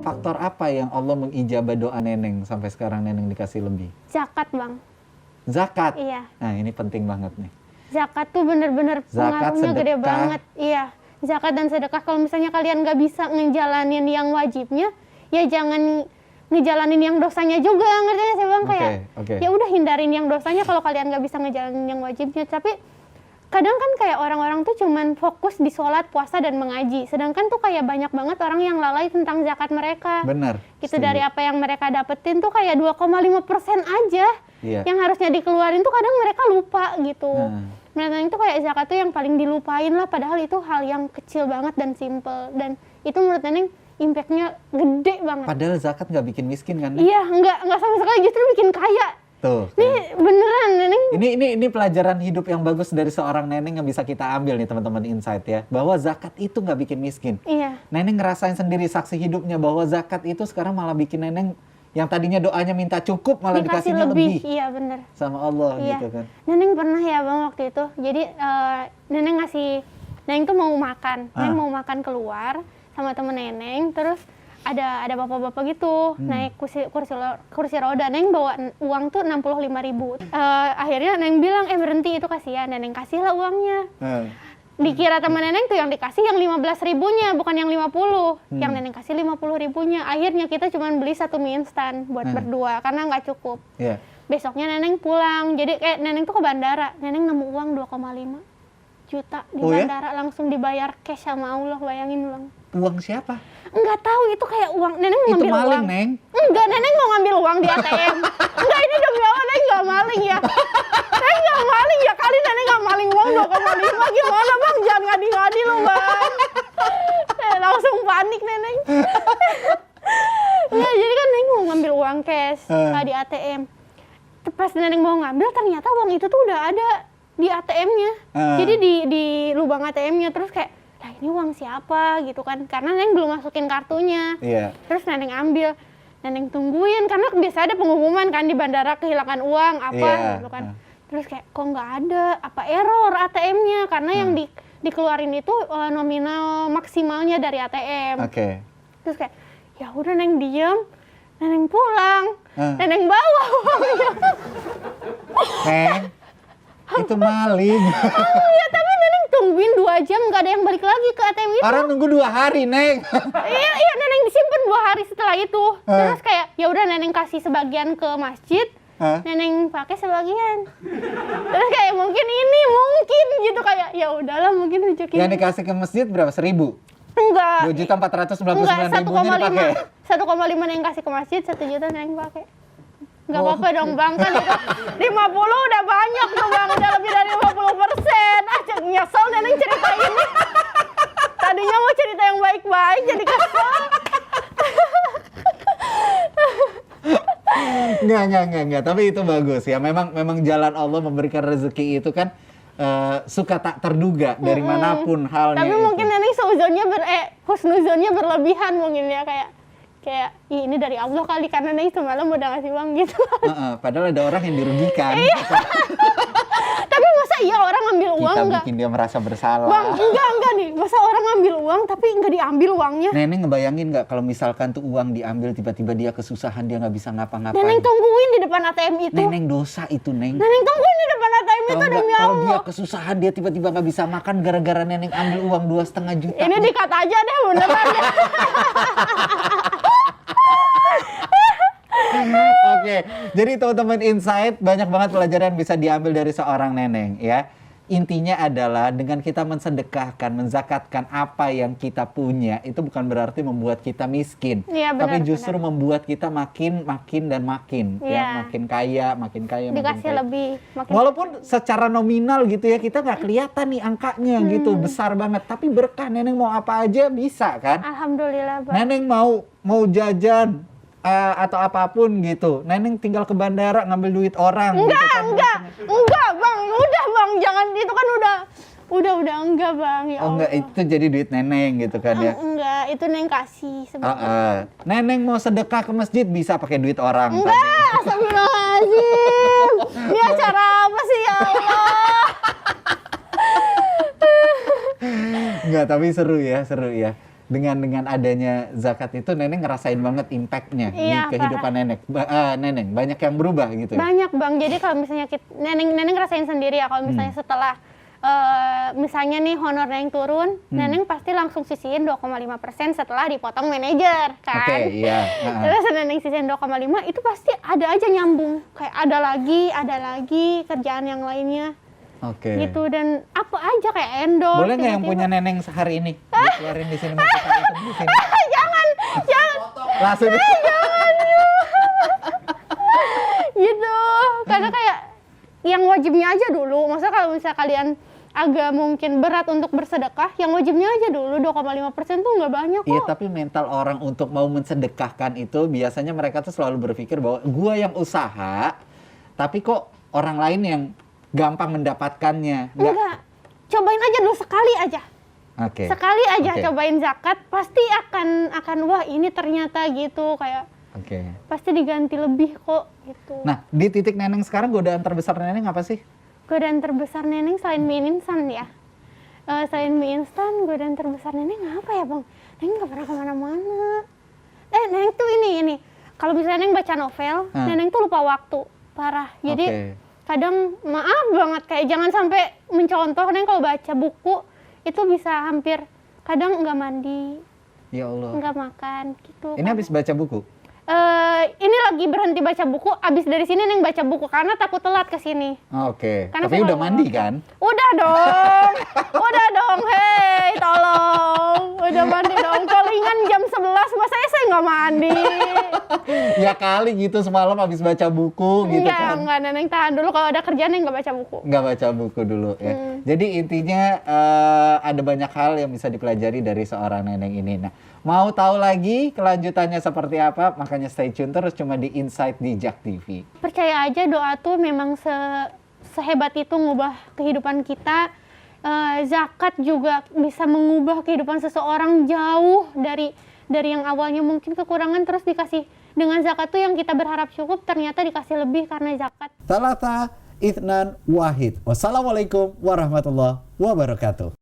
faktor apa yang Allah mengijabah doa Neneng sampai sekarang Neneng dikasih lebih? Zakat, Bang. Zakat? Iya. Nah, ini penting banget nih. Zakat tuh bener-bener pengaruhnya gede banget. Iya, zakat dan sedekah. Kalau misalnya kalian nggak bisa ngejalanin yang wajibnya, ya jangan ngejalanin yang dosanya juga, ngerti nggak sih Bang? Kayak ya udah hindarin yang dosanya kalau kalian nggak bisa ngejalanin yang wajibnya. Tapi kadang kan kayak orang-orang tuh cuman fokus di sholat, puasa, dan mengaji. Sedangkan tuh kayak banyak banget orang yang lalai tentang zakat mereka. Benar. Gitu, dari apa yang mereka dapetin tuh kayak 2,5% aja. Iya. Yang harusnya dikeluarin tuh kadang mereka lupa gitu. Menurut itu kayak zakat tuh yang paling dilupain lah. Padahal itu hal yang kecil banget dan simple. Dan itu menurut Neneng impact-nya gede banget. Padahal zakat nggak bikin miskin kan? Iya, nggak sama sekali, justru bikin kaya. Tuh. Ini beneran Neneng. Ini pelajaran hidup yang bagus dari seorang Neneng yang bisa kita ambil nih teman-teman insight ya. Bahwa zakat itu nggak bikin miskin. Iya. Neneng ngerasain sendiri saksi hidupnya bahwa zakat itu sekarang malah bikin Neneng yang tadinya doanya minta cukup malah dikasihnya lebih. Iya bener. Sama Allah gitu kan. Neneng pernah ya Bang waktu itu. Jadi Neneng tuh mau makan. Neneng mau makan keluar sama temen Neneng. Terus ada bapak-bapak gitu naik kursi roda. Neneng bawa uang tuh 65.000. Akhirnya Neneng bilang berhenti, itu kasihan. Neneng kasih lah uangnya. Dikira teman Neneng tuh yang dikasih yang 15.000-nya, bukan yang 50. Yang Neneng kasih 50.000-nya. Akhirnya kita cuma beli 1 mie instan buat berdua karena nggak cukup. Besoknya Neneng pulang. Jadi kayak Neneng tuh ke bandara. Neneng nemu uang 2,5 juta di bandara, langsung dibayar cash sama Allah. Bayangin Bang. Uang siapa? Enggak tahu, itu kayak uang. Neneng mau ngambil maling, uang. Neng? Enggak, Neneng mau ngambil uang di ATM. Enggak, ini demi Allah Neneng nggak maling ya. Neneng nggak maling ya, kali Neneng nggak maling uang 2,5. Gimana Bang? Jangan ngadi-ngadi lo Bang. Langsung panik Neneng. Ya, jadi kan Neneng mau ngambil uang cash di ATM. Pas Neneng mau ngambil, ternyata uang itu tuh udah ada di ATM-nya. Jadi di lubang ATM-nya. Terus kayak, lah ini uang siapa gitu kan, karena Neneng belum masukin kartunya. Terus Neneng ambil, Neneng tungguin karena biasa ada pengumuman kan di bandara kehilangan uang apa gitu kan. Terus kayak kok nggak ada, apa error ATM-nya, karena yang dikeluarin itu nominal maksimalnya dari ATM. Terus kayak ya udah Neneng diem, Neneng pulang, Neneng bawa uangnya. Neng, itu maling. Iya, tapi Neneng tungguin 2 jam nggak ada yang balik lagi ke ATM itu. Orang nunggu 2 hari, Neng. Iya, Neneng disimpan 2 hari setelah itu. Terus kayak ya udah Neneng kasih sebagian ke masjid, Neneng pakai sebagian. Terus kayak mungkin gitu, kayak ya udahlah mungkin rezeki. Yang dikasih ke masjid berapa? 1.000? Enggak. 2.499.000 dipakai. 1,5 Neneng kasih ke masjid, 1 juta Neneng pakai. Nggak apa-apa dong Bang, kan itu 50 udah banyak tuh Bang, udah lebih dari 50%. Nyesel Neneng cerita ini. Tadinya mau cerita yang baik-baik, jadi kesel. Enggak, tapi itu bagus ya. Memang jalan Allah memberikan rezeki itu kan suka tak terduga dari manapun halnya. Tapi mungkin Neneng husnuzonnya berlebihan mungkin ya, kayak ini dari Allah kali, karena Neneng semalam udah ngasih uang gitu. Padahal ada orang yang dirugikan. Tapi masa iya orang ngambil uang Kita nggak? bikin dia merasa bersalah. Bang, enggak nih. Masa orang ngambil uang tapi nggak diambil uangnya? Neneng ngebayangin nggak kalau misalkan tuh uang diambil tiba-tiba dia kesusahan, dia nggak bisa ngapa-ngapain. Neneng tungguin di depan ATM itu. Neneng dosa itu, Neng. Neneng tungguin di depan ATM itu demi Allah. Kalau dia kesusahan, dia tiba-tiba nggak bisa makan gara-gara Neneng ambil uang 2,5 juta. Ini dikat aja deh beneran deh. Oke, jadi teman-teman insight banyak banget pelajaran bisa diambil dari seorang Neneng ya. Intinya adalah dengan kita mensedekahkan, menzakatkan apa yang kita punya, itu bukan berarti membuat kita miskin, tapi justru membuat kita makin dan makin ya, makin kaya. Dikasih lebih. Walaupun secara nominal gitu ya, kita nggak kelihatan nih angkanya gitu besar banget, tapi berkah. Neneng mau apa aja bisa kan? Alhamdulillah Bang. Neneng mau jajan atau apapun gitu, Neneng tinggal ke bandara ngambil duit orang. Enggak Bang, udah Bang, jangan, itu kan udah enggak Bang, ya Allah. Enggak, itu jadi duit Neneng gitu kan ya. Enggak, itu Neneng kasih sebenarnya. Neneng mau sedekah ke masjid bisa pakai duit orang. Enggak, astagfirullahaladzim. Ini acara apa sih ya Allah? Enggak, tapi seru ya. dengan adanya zakat itu Neneng ngerasain banget impact-nya di Iya, kehidupan Neneng. Banyak yang berubah gitu ya? Banyak Bang, jadi kalau misalnya Neneng ngerasain sendiri ya, kalau misalnya setelah misalnya nih honor Neneng turun, Neneng pasti langsung sisihin 2,5% setelah dipotong manajer kan. Oke, iya. Terus Neneng sisihin 2,5 itu pasti ada aja nyambung, kayak ada lagi kerjaan yang lainnya. Oke. Gitu, dan apa aja kayak endorse. Boleh nggak yang punya Neneng sehari ini? Dikeluarin di sini mau kita ikut di sini. jangan Langsung gitu, karena kayak yang wajibnya aja dulu. Maksudnya kalau misalnya kalian agak mungkin berat untuk bersedekah, yang wajibnya aja dulu 2,5% tuh nggak banyak kok. Iya, tapi mental orang untuk mau mensedekahkan itu biasanya mereka tuh selalu berpikir bahwa gua yang usaha, tapi kok orang lain yang gampang mendapatkannya. Enggak, cobain aja dulu sekali aja. Oke. Sekali aja Oke. cobain zakat, pasti akan wah ini ternyata gitu, kayak Oke. pasti diganti lebih kok gitu. Nah, di titik Neneng sekarang godaan terbesar Neneng apa sih? Godaan terbesar Neneng selain mie instan ya. Selain mie instan, godaan terbesar Neneng apa ya Bang? Neneng nggak pernah kemana-mana. Neneng tuh ini. Kalau misalnya Neneng baca novel, Neneng tuh lupa waktu, parah. Jadi kadang maaf banget, kayak jangan sampai mencontoh. Neneng kalau baca buku itu bisa hampir kadang nggak mandi, Ya Allah. nggak makan gitu. Ini habis baca buku? Ini lagi berhenti baca buku, abis dari sini Neng baca buku karena takut telat ke sini. Oke. Karena Tapi saya udah kalau- mandi kan? Udah dong, hei, tolong. Udah mandi dong, palingan jam 11, masa saya nggak mandi? Ya kali gitu semalam habis baca buku gitu kan? Enggak, Neneng tahan dulu, kalau ada kerjaan Neng nggak baca buku. Nggak baca buku dulu ya. Jadi intinya ada banyak hal yang bisa dipelajari dari seorang Neneng ini. Nah, mau tahu lagi kelanjutannya seperti apa? Makanya stay tune terus cuma di Insight di Jak TV. Percaya aja doa tuh memang sehebat itu ngubah kehidupan kita. Zakat juga bisa mengubah kehidupan seseorang jauh dari yang awalnya mungkin kekurangan, terus dikasih dengan zakat tuh yang kita berharap cukup ternyata dikasih lebih karena zakat. Talata Ithnan Wahid. Wassalamualaikum warahmatullahi wabarakatuh.